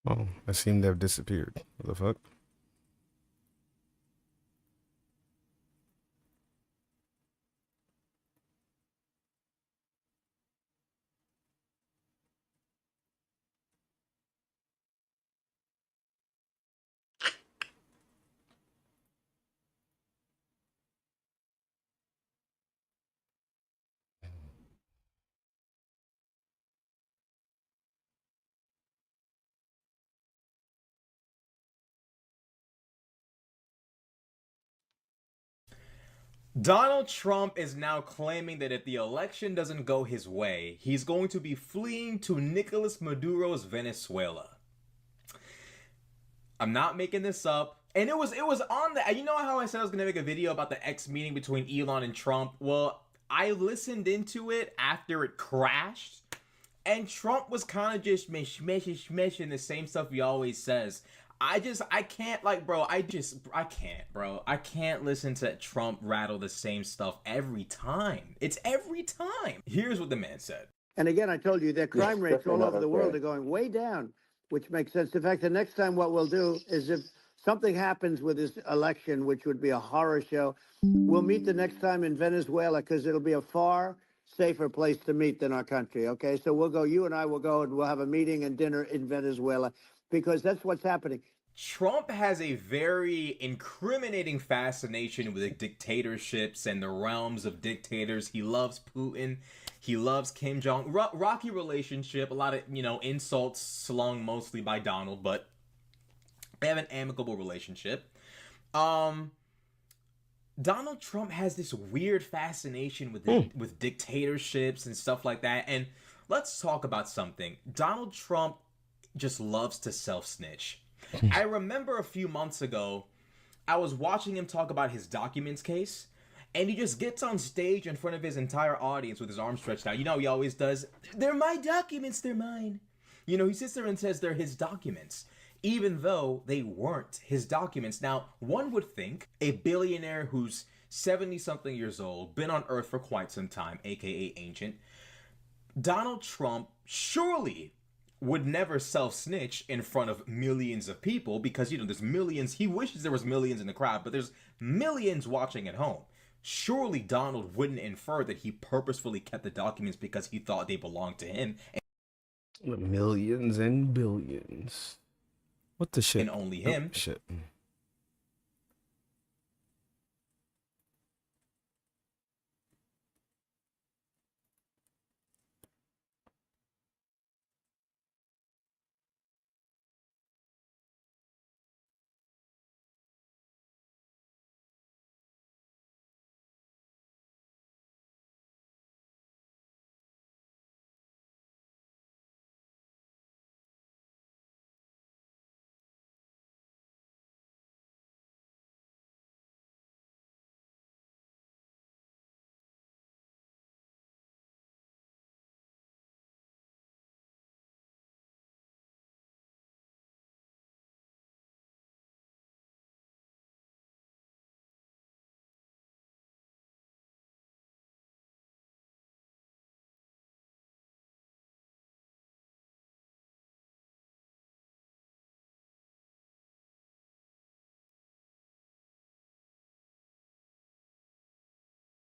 Oh, I seem to have disappeared. What the fuck? Donald Trump is now claiming that if the election doesn't go his way, he's going to be fleeing to Nicolas Maduro's Venezuela. I'm not making this up. And it was on the, you know how I said I was gonna make a video about the X meeting between Elon and Trump? Well, I listened into it after it crashed, and Trump was kind of just smishing the same stuff he always says. I can't, like, bro, I can't, bro. I can't listen to Trump rattle the same stuff every time. It's every time. Here's what the man said. And again, I told you their crime rates all over the world are going way down, which makes sense. In fact, the next time what we'll do is if something happens with this election, which would be a horror show, we'll meet the next time in Venezuela because it'll be a far safer place to meet than our country. Okay, so we'll go, you and I will go and we'll have a meeting and dinner in Venezuela because that's what's happening. Trump has a very incriminating fascination with dictatorships and the realms of dictators. He loves Putin. He loves Kim Jong. Rocky relationship. A lot of, insults slung mostly by Donald, but they have an amicable relationship. Donald Trump has this weird fascination with dictatorships and stuff like that. And let's talk about something. Donald Trump just loves to self-snitch. I remember a few months ago, I was watching him talk about his documents case, and he just gets on stage in front of his entire audience with his arms stretched out. You know, he always does. They're my documents, they're mine. He sits there and says they're his documents, even though they weren't his documents. Now, one would think a billionaire who's 70-something years old, been on Earth for quite some time, aka ancient, Donald Trump surely would never self-snitch in front of millions of people because, there's millions. He wishes there was millions in the crowd, but there's millions watching at home. Surely Donald wouldn't infer that he purposefully kept the documents because he thought they belonged to him. Millions and billions. What the shit? And only him. Oh, shit.